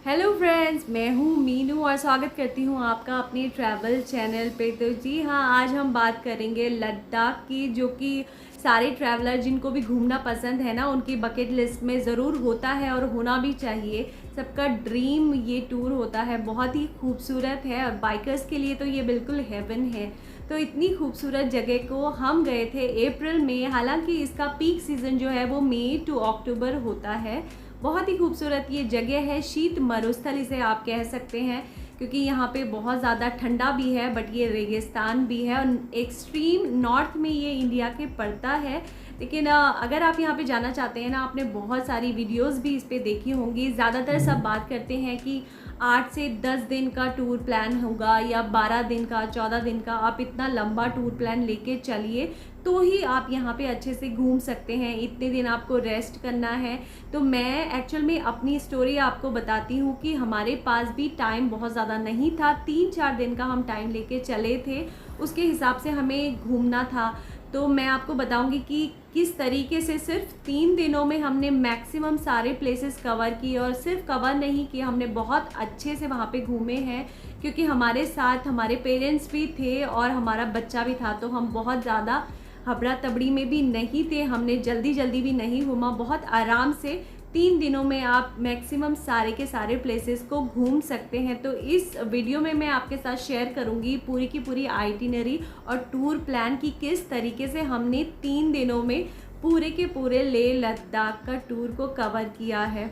Hello friends, मैं हूँ मीनू और स्वागत करती हूँ आपका अपने ट्रैवल चैनल पे। तो जी हाँ, आज हम बात करेंगे लद्दाख की, जो कि सारे ट्रैवलर जिनको भी घूमना पसंद है ना, उनकी बकेट लिस्ट में ज़रूर होता है और होना भी चाहिए। सबका ड्रीम ये टूर होता है। बहुत ही खूबसूरत है और बाइकर्स के लिए तो ये बिल्कुल हेवन है। तो इतनी खूबसूरत जगह को हम गए थे अप्रैल में। हालांकि इसका पीक सीज़न जो है वो मई टू अक्टूबर होता है। बहुत ही खूबसूरत ये जगह है, शीत मरुस्थल इसे आप कह सकते हैं, क्योंकि यहाँ पे बहुत ज़्यादा ठंडा भी है बट ये रेगिस्तान भी है और एक्सट्रीम नॉर्थ में ये इंडिया के पड़ता है। लेकिन अगर आप यहाँ पे जाना चाहते हैं ना, आपने बहुत सारी वीडियोस भी इस पे देखी होंगी। ज़्यादातर सब बात करते हैं कि 8 से 10 दिन का टूर प्लान होगा या 12 दिन का, 14 दिन का। आप इतना लंबा टूर प्लान लेके चलिए तो ही आप यहाँ पे अच्छे से घूम सकते हैं। इतने दिन आपको रेस्ट करना है। तो मैं एक्चुअल में अपनी स्टोरी आपको बताती हूँ कि हमारे पास भी टाइम बहुत ज़्यादा नहीं था। 3-4 दिन का हम टाइम लेके चले थे, उसके हिसाब से हमें घूमना था। तो मैं आपको बताऊंगी कि किस तरीके से सिर्फ 3 दिनों में हमने मैक्सिमम सारे प्लेसेस कवर किए। और सिर्फ कवर नहीं किए, हमने बहुत अच्छे से वहाँ पे घूमे हैं, क्योंकि हमारे साथ हमारे पेरेंट्स भी थे और हमारा बच्चा भी था। तो हम बहुत ज़्यादा हबड़ा तबड़ी में भी नहीं थे, हमने जल्दी जल्दी भी नहीं घूमा। बहुत आराम से 3 दिनों में आप मैक्सिमम सारे के सारे प्लेसेस को घूम सकते हैं। तो इस वीडियो में मैं आपके साथ शेयर करूंगी पूरी की पूरी आइटिनरी और टूर प्लान की किस तरीके से हमने 3 दिनों में पूरे के पूरे लेह लद्दाख का टूर को कवर किया है।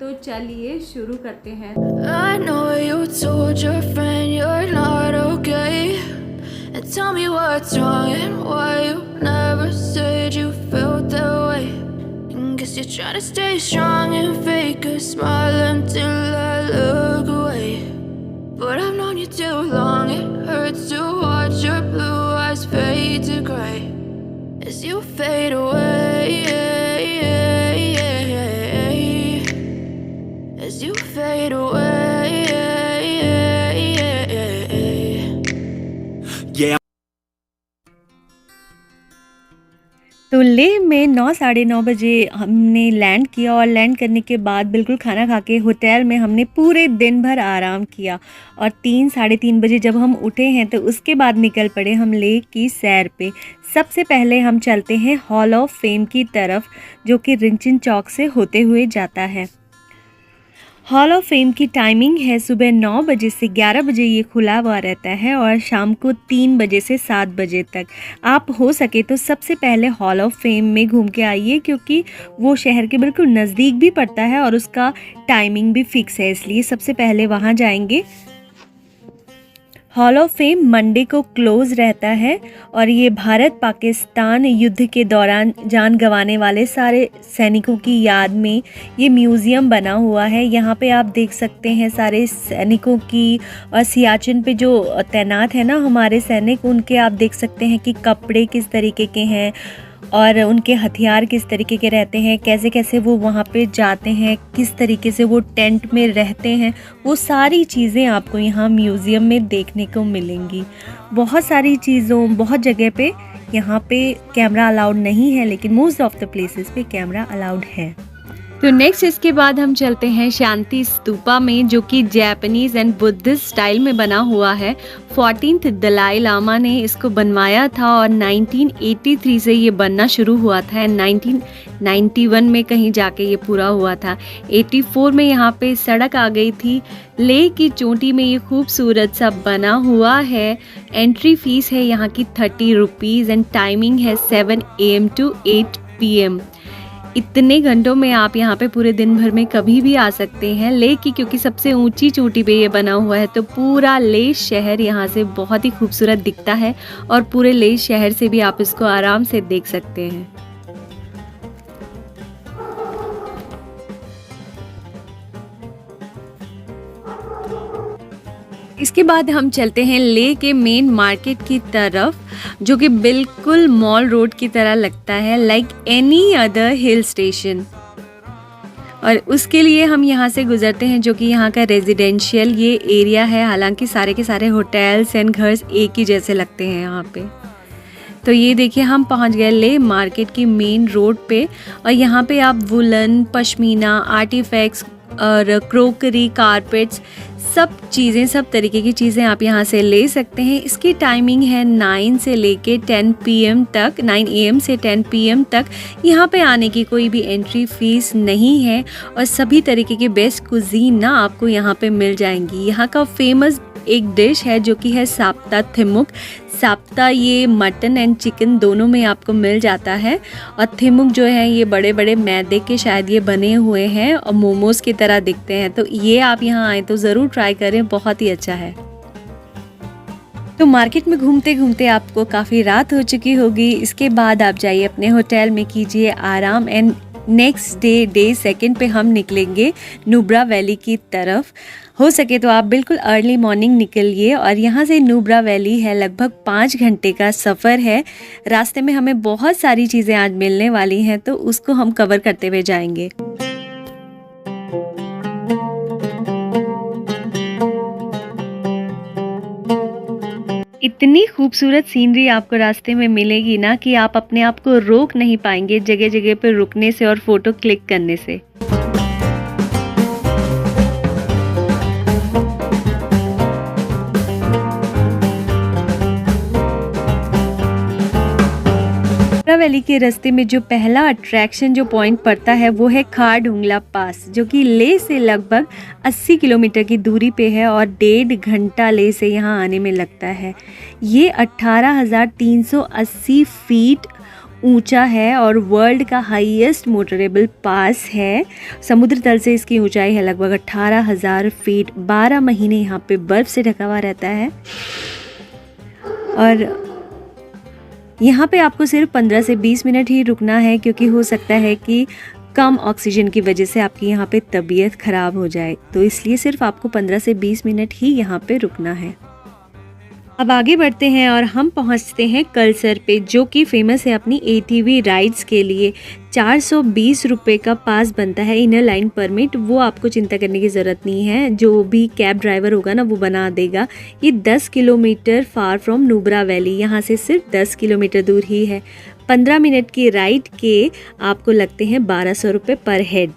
तो चलिए शुरू करते हैं। I know you told your friend you're not okay, and tell me what's wrong and why you never said you felt that way. And guess you're trying to stay strong and fake a smile until I look away. But I've known you too long, it hurts to watch your blue eyes fade to gray as you fade away, as you fade away. तो लेह में 9-9:30 बजे हमने land किया और land करने के बाद बिल्कुल खाना खा के होटल में हमने पूरे दिन भर आराम किया। और 3-3:30 बजे जब हम उठे हैं तो उसके बाद निकल पड़े हम लेह की सैर पे। सबसे पहले हम चलते हैं हॉल ऑफ फेम की तरफ, जो कि रिंचिन चौक से होते हुए जाता है। हॉल ऑफ फेम की टाइमिंग है सुबह 9 बजे से 11 बजे ये खुला हुआ रहता है और शाम को 3 बजे से 7 बजे तक। आप हो सके तो सबसे पहले हॉल ऑफ फेम में घूम के आइए, क्योंकि वो शहर के बिल्कुल नज़दीक भी पड़ता है और उसका टाइमिंग भी फिक्स है, इसलिए सबसे पहले वहाँ जाएंगे। हॉल ऑफ फेम मंडे को क्लोज़ रहता है और ये भारत पाकिस्तान युद्ध के दौरान जान गंवाने वाले सारे सैनिकों की याद में ये म्यूज़ियम बना हुआ है। यहाँ पे आप देख सकते हैं सारे सैनिकों की, और सियाचिन पे जो तैनात है ना हमारे सैनिक, उनके आप देख सकते हैं कि कपड़े किस तरीके के हैं और उनके हथियार किस तरीके के रहते हैं, कैसे कैसे वो वहाँ पे जाते हैं, किस तरीके से वो टेंट में रहते हैं। वो सारी चीज़ें आपको यहाँ म्यूज़ियम में देखने को मिलेंगी। बहुत सारी चीज़ों, बहुत जगह पे यहाँ पे कैमरा अलाउड नहीं है, लेकिन मोस्ट ऑफ द प्लेसेस पे कैमरा अलाउड है। तो नेक्स्ट इसके बाद हम चलते हैं शांति स्तूपा में, जो कि जैपनीज़ एंड बुद्धिस्ट स्टाइल में बना हुआ है। 14th दलाई लामा ने इसको बनवाया था और 1983 से ये बनना शुरू हुआ था। 1991 में कहीं जाके ये पूरा हुआ था। 84 में यहाँ पे सड़क आ गई थी। लेह की चोटी में ये खूबसूरत सा बना हुआ है। एंट्री फीस है यहाँ की 30 रुपीज़ एंड टाइमिंग है 7 AM to 8 PM। इतने घंटों में आप यहाँ पे पूरे दिन भर में कभी भी आ सकते हैं। लेह की क्योंकि सबसे ऊंची चोटी पे ये बना हुआ है, तो पूरा लेह शहर यहाँ से बहुत ही खूबसूरत दिखता है और पूरे लेह शहर से भी आप इसको आराम से देख सकते हैं। इसके बाद हम चलते हैं लेह के मेन मार्केट की तरफ, जो कि बिल्कुल मॉल रोड की तरह लगता है, like any other hill station. और उसके लिए हम यहाँ से गुजरते हैं, जो कि यहाँ का रेजिडेंशियल ये एरिया है। हालांकि सारे के सारे होटल्स एंड घर एक ही जैसे लगते हैं यहाँ पे। तो ये देखिए हम पहुँच गए लेह मार्केट की मेन रोड पे, और यहाँ पे आप वुलन, पश्मीना, आर्टिफैक्ट्स और क्रोकरी, कारपेट्स, सब चीज़ें, सब तरीके की चीज़ें आप यहाँ से ले सकते हैं। इसकी टाइमिंग है 9 से लेके 10 PM तक, 9 AM से 10 PM तक। यहाँ पे आने की कोई भी एंट्री फ़ीस नहीं है और सभी तरीके के बेस्ट कुज़ीन ना आपको यहाँ पे मिल जाएंगी। यहाँ का फेमस एक डिश है जो कि है साप्ता थिमुक। साप्ता ये मटन एंड चिकन दोनों में आपको मिल जाता है और थिमुक जो है ये बड़े बड़े मैदे के शायद ये बने हुए हैं और मोमोज़ की तरह दिखते हैं। तो ये आप यहाँ आए तो ज़रूर ट्राई करें, बहुत ही अच्छा है। तो मार्केट में घूमते घूमते आपको काफ़ी रात हो चुकी होगी। इसके बाद आप जाइए अपने होटल में, कीजिए आराम एंड नेक्स्ट डे 2 पे हम निकलेंगे नुब्रा वैली की तरफ। हो सके तो आप बिल्कुल अर्ली मॉर्निंग निकलिए और यहाँ से नुब्रा वैली है लगभग 5 घंटे का सफ़र है। रास्ते में हमें बहुत सारी चीज़ें आज मिलने वाली हैं तो उसको हम कवर करते हुए जाएंगे। इतनी खूबसूरत सीनरी आपको रास्ते में मिलेगी ना कि आप अपने आप को रोक नहीं पाएंगे जगह जगह पर रुकने से और फ़ोटो क्लिक करने से। वैली के रास्ते में जो पहला अट्रैक्शन जो पॉइंट पड़ता है वो है खारडुंगला पास, जो कि लेह से लगभग 80 किलोमीटर की दूरी पे है और 1.5 घंटा लेह से यहाँ आने में लगता है। ये 18,380 फीट ऊंचा है और वर्ल्ड का हाईएस्ट मोटरेबल पास है। समुद्र तल से इसकी ऊंचाई है लगभग 18,000 फीट। 12 महीने यहाँ पे बर्फ़ से ढका हुआ रहता है और यहाँ पे आपको सिर्फ 15 से 20 मिनट ही रुकना है, क्योंकि हो सकता है कि कम ऑक्सीजन की वजह से आपकी यहाँ पे तबीयत ख़राब हो जाए, तो इसलिए सिर्फ आपको 15 से 20 मिनट ही यहाँ पे रुकना है। अब आगे बढ़ते हैं और हम पहुँचते हैं कलसर पे, जो कि फ़ेमस है अपनी ATV राइड्स के लिए। 420 रुपये का पास बनता है, इनर लाइन परमिट। वो आपको चिंता करने की ज़रूरत नहीं है, जो भी कैब ड्राइवर होगा ना वो बना देगा। ये 10 kilometre far from Nubra valley, यहाँ से सिर्फ 10 किलोमीटर दूर ही है। 15 मिनट की राइड के आपको लगते हैं 1200 रुपये पर हेड।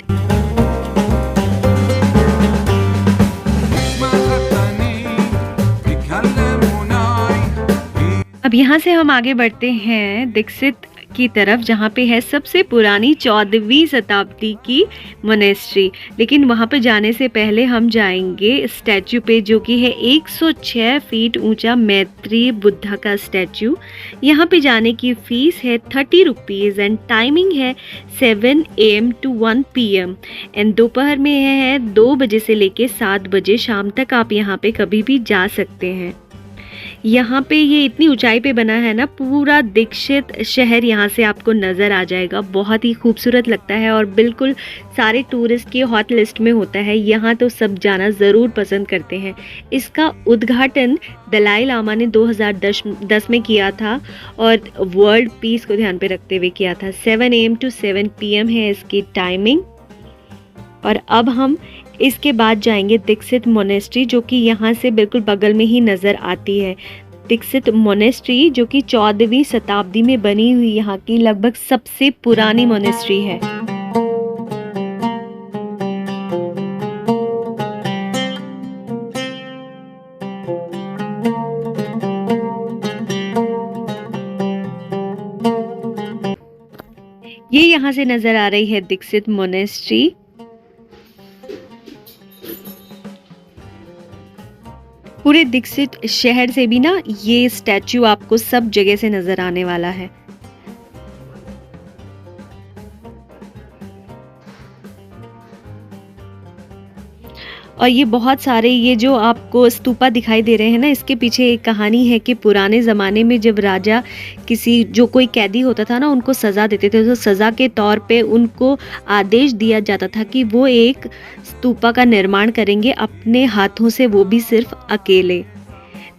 अब यहाँ से हम आगे बढ़ते हैं दीक्षित की तरफ, जहाँ पे है सबसे पुरानी 14वीं शताब्दी की मोनेस्ट्री। लेकिन वहाँ पे जाने से पहले हम जाएंगे स्टैचू पे, जो कि है 106 फीट ऊंचा मैत्रेय बुद्धा का स्टैचू। यहाँ पे जाने की फ़ीस है 30 रुपीज़ एंड टाइमिंग है 7 AM to 1 PM एंड दोपहर में है 2 बजे से लेके 7 बजे शाम तक आप यहाँ पे कभी भी जा सकते हैं। यहाँ पे ये इतनी ऊंचाई पे बना है ना, पूरा दीक्षित शहर यहाँ से आपको नज़र आ जाएगा। बहुत ही खूबसूरत लगता है और बिल्कुल सारे टूरिस्ट की हॉट लिस्ट में होता है। यहाँ तो सब जाना ज़रूर पसंद करते हैं। इसका उद्घाटन दलाई लामा ने 2010 में किया था और वर्ल्ड पीस को ध्यान पे रखते हुए किया था। 7 AM to 7 PM है इसकी टाइमिंग। और अब हम इसके बाद जाएंगे दीक्षित मोनेस्ट्री, जो कि यहाँ से बिल्कुल बगल में ही नज़र आती है। दीक्षित मोनेस्ट्री जो कि 14वीं शताब्दी में बनी हुई यहाँ की लगभग सबसे पुरानी मोनेस्ट्री है। ये यहाँ से नज़र आ रही है दीक्षित मोनेस्ट्री। पूरे दीक्षित शहर से भी ना ये स्टैचू आपको सब जगह से नज़र आने वाला है। और ये बहुत सारे ये जो आपको स्तूपा दिखाई दे रहे हैं ना, इसके पीछे एक कहानी है कि पुराने ज़माने में जब राजा जो कोई कैदी होता था ना, उनको सज़ा देते थे, तो सज़ा के तौर पे उनको आदेश दिया जाता था कि वो एक स्तूपा का निर्माण करेंगे अपने हाथों से, वो भी सिर्फ अकेले।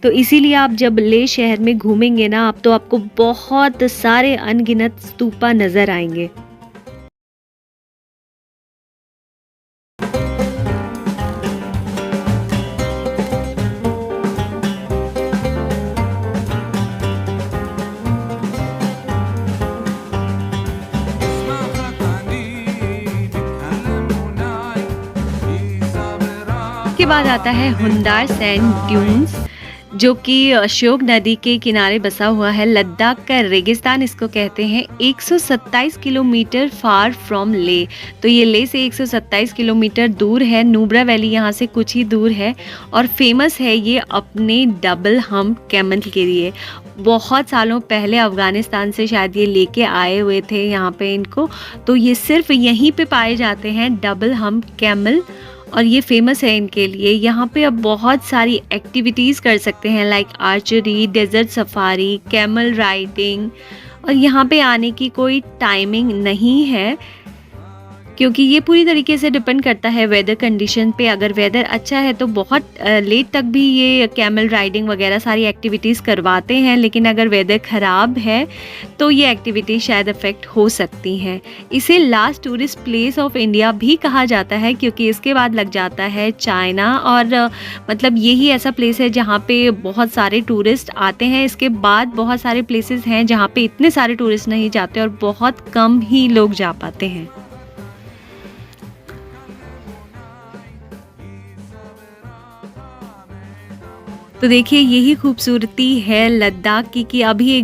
तो इसीलिए आप जब लेह शहर में घूमेंगे ना आप, तो आपको बहुत सारे अनगिनत स्तूपा नज़र आएंगे। बाद आता है हुंदार सैंड ड्यून्स, जो कि अशोक नदी के किनारे बसा हुआ है। लद्दाख का रेगिस्तान इसको कहते हैं। 127 किलोमीटर फार फ्रॉम ले, तो ये ले से 127 किलोमीटर दूर है। नुब्रा वैली यहाँ से कुछ ही दूर है और फेमस है ये अपने डबल हम्प कैमल के लिए। बहुत सालों पहले अफ़गानिस्तान से शायद ये लेके आए हुए थे यहाँ पे इनको, तो ये सिर्फ यहीं पे पाए जाते हैं डबल हम्प कैमल, और ये फेमस है इनके लिए। यहाँ पे अब बहुत सारी एक्टिविटीज़ कर सकते हैं, like archery, desert safari, camel riding, और यहाँ पे आने की कोई टाइमिंग नहीं है, क्योंकि ये पूरी तरीके से डिपेंड करता है वेदर कंडीशन पे। अगर वेदर अच्छा है तो बहुत लेट तक भी ये कैमल राइडिंग वगैरह सारी एक्टिविटीज़ करवाते हैं, लेकिन अगर वेदर ख़राब है तो ये एक्टिविटी शायद अफेक्ट हो सकती हैं। इसे last tourist place of India भी कहा जाता है, क्योंकि इसके बाद लग जाता है चाइना, और मतलब यही ऐसा प्लेस है जहाँ पे बहुत सारे टूरिस्ट आते हैं। इसके बाद बहुत सारे प्लेसेस हैं जहाँ पे इतने सारे टूरिस्ट नहीं जाते और बहुत कम ही लोग जा पाते हैं। तो देखिए यही खूबसूरती है लद्दाख की, कि अभी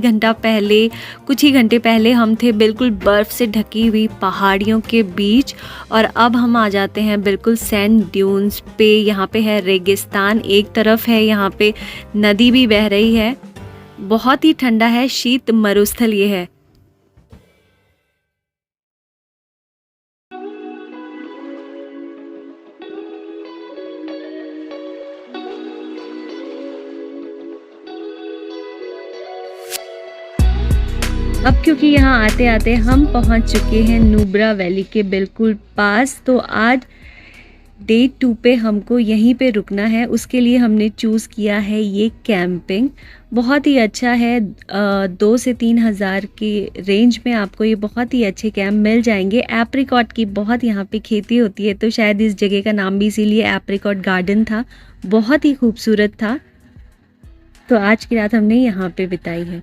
कुछ ही घंटे पहले हम थे बिल्कुल बर्फ़ से ढकी हुई पहाड़ियों के बीच, और अब हम आ जाते हैं बिल्कुल सैंड ड्यून्स पे। यहाँ पे है रेगिस्तान, एक तरफ है यहाँ पे नदी भी बह रही है। बहुत ही ठंडा है, शीत मरुस्थल ये है। अब क्योंकि यहाँ आते आते हम पहुँच चुके हैं नुब्रा वैली के बिल्कुल पास, तो आज डे 2 पे हमको यहीं पे रुकना है। उसके लिए हमने चूज़ किया है ये कैंपिंग। बहुत ही अच्छा है, 2 से 3 हज़ार के रेंज में आपको ये बहुत ही अच्छे कैंप मिल जाएंगे। एप्रिकॉट की बहुत यहाँ पे खेती होती है, तो शायद इस जगह का नाम भी इसीलिए एप्रिकॉट गार्डन था। बहुत ही खूबसूरत था, तो आज की रात हमने यहाँ पे बिताई है।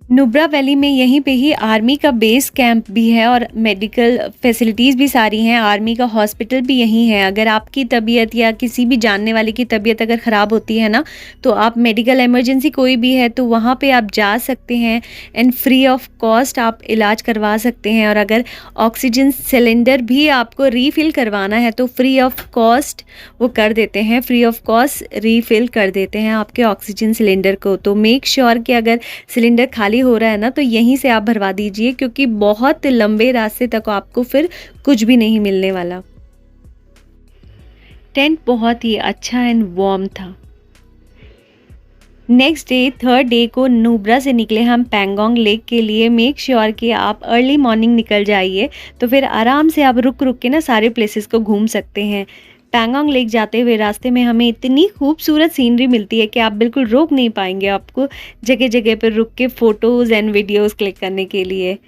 नुब्रा वैली में यहीं पे ही आर्मी का बेस कैंप भी है और मेडिकल फैसिलिटीज़ भी सारी हैं। आर्मी का हॉस्पिटल भी यहीं है। अगर आपकी तबीयत या किसी भी जानने वाले की तबीयत अगर ख़राब होती है ना, तो आप मेडिकल इमरजेंसी कोई भी है तो वहाँ पे आप जा सकते हैं एंड फ्री ऑफ कॉस्ट आप इलाज करवा सकते हैं। और अगर ऑक्सीजन सिलेंडर भी आपको रीफ़िल करवाना है तो फ्री ऑफ कॉस्ट वो कर देते हैं, फ्री ऑफ कॉस्ट रीफ़िल कर देते हैं आपके ऑक्सीजन सिलेंडर को। तो मेक श्योर कि अगर सिलेंडर खाली हो रहा है ना तो यहीं से आप भरवा दीजिए, क्योंकि बहुत लंबे रास्ते तक आपको फिर कुछ भी नहीं मिलने वाला। टेंट बहुत ही अच्छा एंड वार्म था। नेक्स्ट डे 3rd डे को नुब्रा से निकले हम पैंगोंग लेक के लिए। मेक श्योर कि आप अर्ली मॉर्निंग निकल जाइए, तो फिर आराम से आप रुक रुक के ना सारे प्लेसेस को घूम सकते हैं। पैंगोंग लेक जाते हुए रास्ते में हमें इतनी खूबसूरत सीनरी मिलती है कि आप बिल्कुल रोक नहीं पाएंगे आपको जगह जगह पर रुक के फ़ोटोज़ एंड वीडियोज़ क्लिक करने के लिए।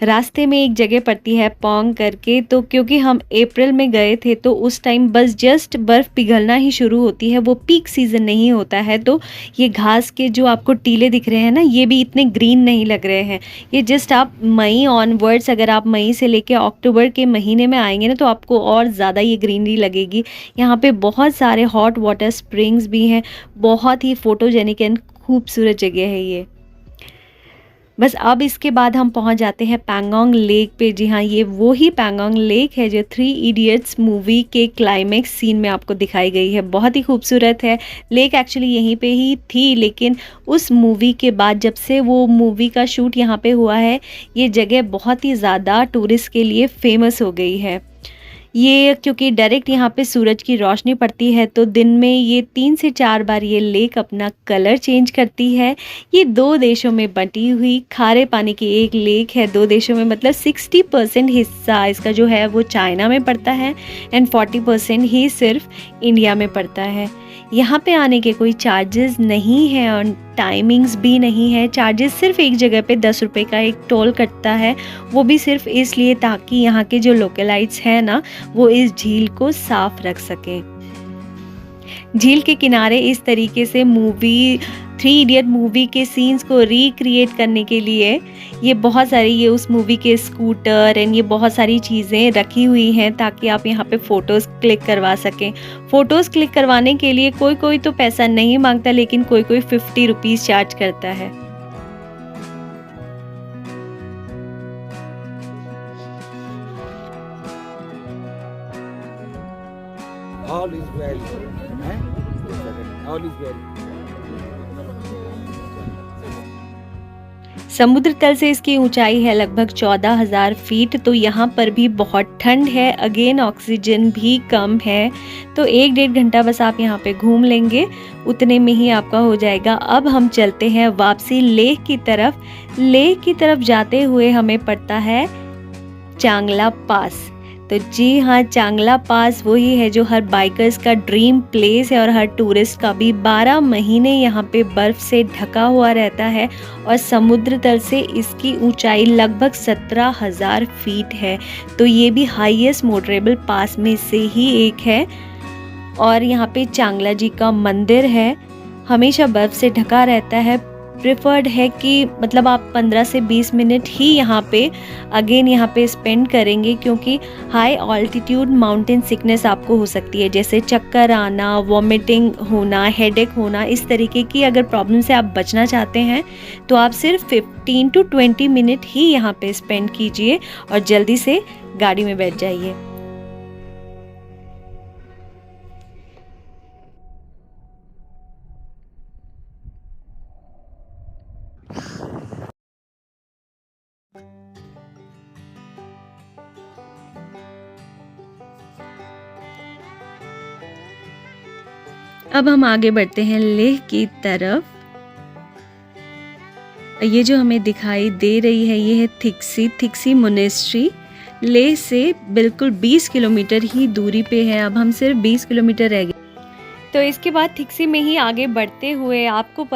रास्ते में एक जगह पड़ती है पोंग करके, तो क्योंकि हम अप्रैल में गए थे तो उस टाइम बस जस्ट बर्फ़ पिघलना ही शुरू होती है, वो पीक सीज़न नहीं होता है। तो ये घास के जो आपको टीले दिख रहे हैं ना, ये भी इतने ग्रीन नहीं लग रहे हैं। ये जस्ट आप मई ऑनवर्ड्स, अगर आप मई से लेके अक्टूबर के महीने में आएंगे ना तो आपको और ज़्यादा ये ग्रीनरी लगेगी। यहाँ पे बहुत सारे हॉट वाटर स्प्रिंग्स भी हैं। बहुत ही फ़ोटोजेनिक एंड खूबसूरत जगह है ये। बस अब इसके बाद हम पहुंच जाते हैं पैंगोंग लेक पे। जी हाँ, ये वो ही पैंगोंग लेक है जो 3 इडियट्स मूवी के क्लाइमेक्स सीन में आपको दिखाई गई है। बहुत ही खूबसूरत है। लेक एक्चुअली यहीं पे ही थी, लेकिन उस मूवी के बाद जब से वो मूवी का शूट यहाँ पे हुआ है, ये जगह बहुत ही ज़्यादा टूरिस्ट के लिए फेमस हो गई है। ये क्योंकि डायरेक्ट यहाँ पे सूरज की रोशनी पड़ती है, तो दिन में ये 3 से 4 बार ये लेक अपना कलर चेंज करती है। ये 2 देशों में बटी हुई खारे पानी की एक लेक है। 2 देशों में मतलब 60% हिस्सा इसका जो है वो चाइना में पड़ता है एंड 40% ही सिर्फ इंडिया में पड़ता है। यहाँ पे आने के कोई चार्जेस नहीं हैं और टाइमिंग्स भी नहीं है। चार्जेस सिर्फ एक जगह पे 10 रुपये का एक टोल कटता है, वो भी सिर्फ इसलिए ताकि यहाँ के जो लोकलाइट्स हैं ना वो इस झील को साफ रख सकें। झील के किनारे इस तरीके से 3 इडियट मूवी के सीन्स को रिक्रिएट करने के लिए ये बहुत सारी ये उस मूवी के स्कूटर एंड ये बहुत सारी चीज़ें रखी हुई हैं ताकि आप यहाँ पे फ़ोटोज़ क्लिक करवा सकें। फ़ोटोज़ क्लिक करवाने के लिए कोई कोई तो पैसा नहीं मांगता, लेकिन कोई कोई 50 रुपीज़ चार्ज करता है। All is well. All is well. समुद्र तल से इसकी ऊंचाई है लगभग 14,000 फीट। तो यहाँ पर भी बहुत ठंड है, अगेन ऑक्सीजन भी कम है। तो 1-1.5 घंटा बस आप यहाँ पे घूम लेंगे, उतने में ही आपका हो जाएगा। अब हम चलते हैं वापसी लेह की तरफ। लेह की तरफ जाते हुए हमें पड़ता है चांगला पास। तो जी हाँ, चांगला पास वही है जो हर बाइकर्स का ड्रीम प्लेस है और हर टूरिस्ट का भी। 12 महीने यहाँ पे बर्फ़ से ढका हुआ रहता है और समुद्र तल से इसकी ऊंचाई लगभग 17,000 फीट है। तो ये भी हाईएस्ट मोटरेबल पास में से ही एक है। और यहाँ पे चांगला जी का मंदिर है, हमेशा बर्फ़ से ढका रहता है। प्रेफर्ड है कि मतलब आप 15 से 20 मिनट ही यहाँ पे स्पेंड करेंगे, क्योंकि हाई ऑल्टीट्यूड माउंटेन सिकनेस आपको हो सकती है, जैसे चक्कर आना, वॉमिटिंग होना, हेडेक होना। इस तरीके की अगर प्रॉब्लम से आप बचना चाहते हैं तो आप सिर्फ 15 to 20 मिनट ही यहाँ पे स्पेंड कीजिए और जल्दी से गाड़ी में बैठ जाइए। अब हम आगे बढ़ते हैं लेह की तरफ। ये जो हमें दिखाई दे रही है ये है थिक्सी मोनेस्ट्री। लेह से बिल्कुल 20 किलोमीटर ही दूरी पे है। अब हम सिर्फ 20 किलोमीटर रह गए। तो इसके बाद थिक्सी में ही आगे बढ़ते हुए आपको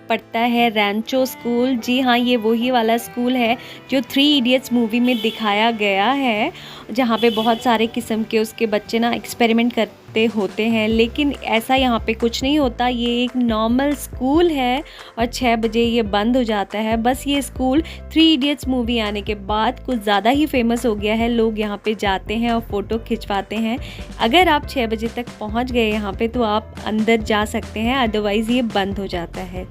पड़ता है रैंचो स्कूल। जी हाँ, ये वही वाला स्कूल है जो 3 इडियट्स मूवी में दिखाया गया है, जहाँ पे बहुत सारे किस्म के उसके बच्चे ना एक्सपेरिमेंट करते होते हैं। लेकिन ऐसा यहाँ पे कुछ नहीं होता, ये एक नॉर्मल स्कूल है और 6 बजे ये बंद हो जाता है। बस ये स्कूल 3 इडियट्स मूवी आने के बाद कुछ ज़्यादा ही फेमस हो गया है, लोग यहाँ पे जाते हैं और फ़ोटो खिंचवाते हैं। अगर आप 6 बजे तक पहुँच गए यहाँ पे तो आप अंदर जा सकते हैं, अदरवाइज़ ये बंद हो जाता है।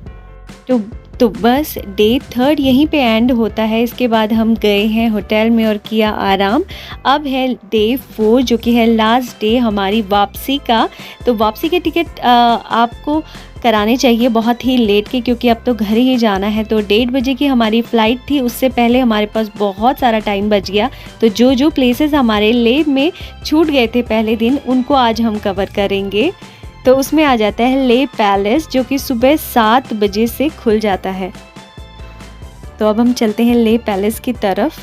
तो बस डे 3 यहीं पे एंड होता है। इसके बाद हम गए हैं होटल में और किया आराम। अब है डे 4 जो कि है लास्ट डे हमारी वापसी का। तो वापसी के टिकट आपको कराने चाहिए बहुत ही लेट के, क्योंकि अब तो घर ही जाना है। तो 1:30 बजे की हमारी फ़्लाइट थी, उससे पहले हमारे पास बहुत सारा टाइम बच गया। तो जो प्लेसेस हमारे लेह में छूट गए थे पहले दिन, उनको आज हम कवर करेंगे। तो उसमें आ जाता है लेह पैलेस, जो कि सुबह 7 बजे से खुल जाता है। तो अब हम चलते हैं लेह पैलेस की तरफ।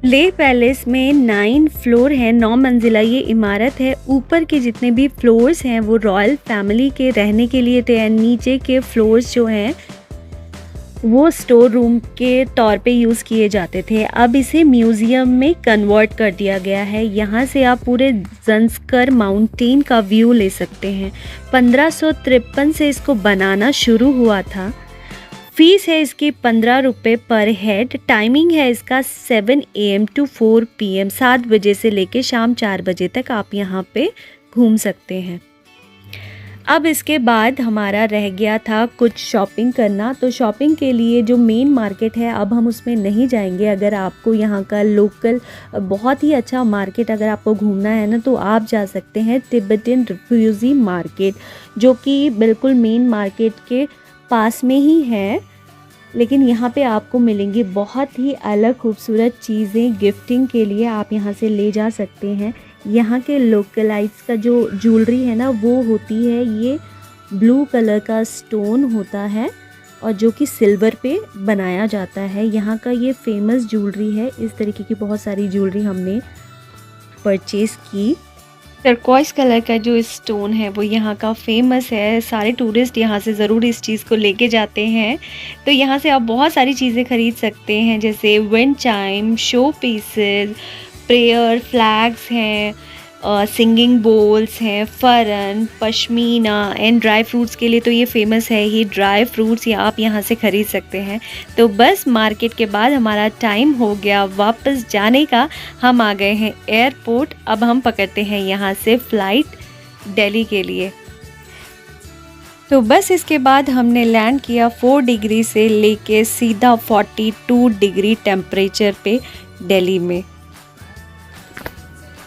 लेह पैलेस में 9 फ्लोर है, 9 मंजिला ये इमारत है। ऊपर के जितने भी फ्लोर्स हैं वो रॉयल फैमिली के रहने के लिए थे, नीचे के फ्लोर्स जो हैं वो स्टोर रूम के तौर पे यूज़ किए जाते थे। अब इसे म्यूज़ियम में कन्वर्ट कर दिया गया है। यहाँ से आप पूरे ज़ंस्कर माउंटेन का व्यू ले सकते हैं। 1553 से इसको बनाना शुरू हुआ था। फ़ीस है इसकी 15 रुपये पर हेड। टाइमिंग है इसका 7 AM to 4 PM, 7 बजे से लेके शाम 4 बजे तक आप यहाँ पे घूम सकते हैं। अब इसके बाद हमारा रह गया था कुछ शॉपिंग करना। तो शॉपिंग के लिए जो मेन मार्केट है अब हम उसमें नहीं जाएंगे। अगर आपको यहाँ का लोकल बहुत ही अच्छा मार्केट अगर आपको घूमना है ना, तो आप जा सकते हैं तिब्बतियन रिफ्यूजी मार्केट, जो कि बिल्कुल मेन मार्केट के पास में ही है। लेकिन यहाँ पे आपको मिलेंगी बहुत ही अलग खूबसूरत चीज़ें गिफ्टिंग के लिए, आप यहाँ से ले जा सकते हैं। यहाँ के लोकलाइट्स का जो ज्वेलरी है ना, वो होती है ये ब्लू कलर का स्टोन होता है और जो कि सिल्वर पे बनाया जाता है। यहाँ का ये फेमस ज्वेलरी है। इस तरीके की बहुत सारी ज्वेलरी हमने परचेज़ की। टर्कोइस कलर का जो स्टोन है वो यहाँ का फेमस है। सारे टूरिस्ट यहाँ से ज़रूर इस चीज़ को लेके जाते हैं। तो यहाँ से आप बहुत सारी चीज़ें ख़रीद सकते हैं, जैसे wind chime, show pieces, prayer flags हैं, सिंगिंग बोल्स हैं, Ferran, pashmina and dry fruits के लिए तो ये फेमस है ही। ड्राई फ्रूट्स या आप यहाँ से ख़रीद सकते हैं। तो बस मार्केट के बाद हमारा टाइम हो गया वापस जाने का। हम आ गए हैं एयरपोर्ट। अब हम पकड़ते हैं यहाँ से फ़्लाइट दिल्ली के लिए। तो बस इसके बाद हमने लैंड किया 4 डिग्री से लेके सीधा 42 डिग्री टेम्परेचर पे दिल्ली में।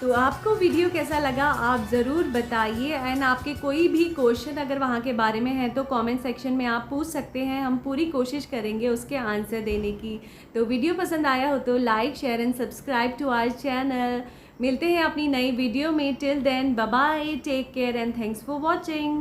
तो आपको वीडियो कैसा लगा आप ज़रूर बताइए। एंड आपके कोई भी क्वेश्चन अगर वहाँ के बारे में है तो कमेंट सेक्शन में आप पूछ सकते हैं। हम पूरी कोशिश करेंगे उसके आंसर देने की। तो वीडियो पसंद आया हो तो like share and subscribe to our channel. मिलते हैं अपनी नई वीडियो में। Till then bye bye, take care and thanks for watching.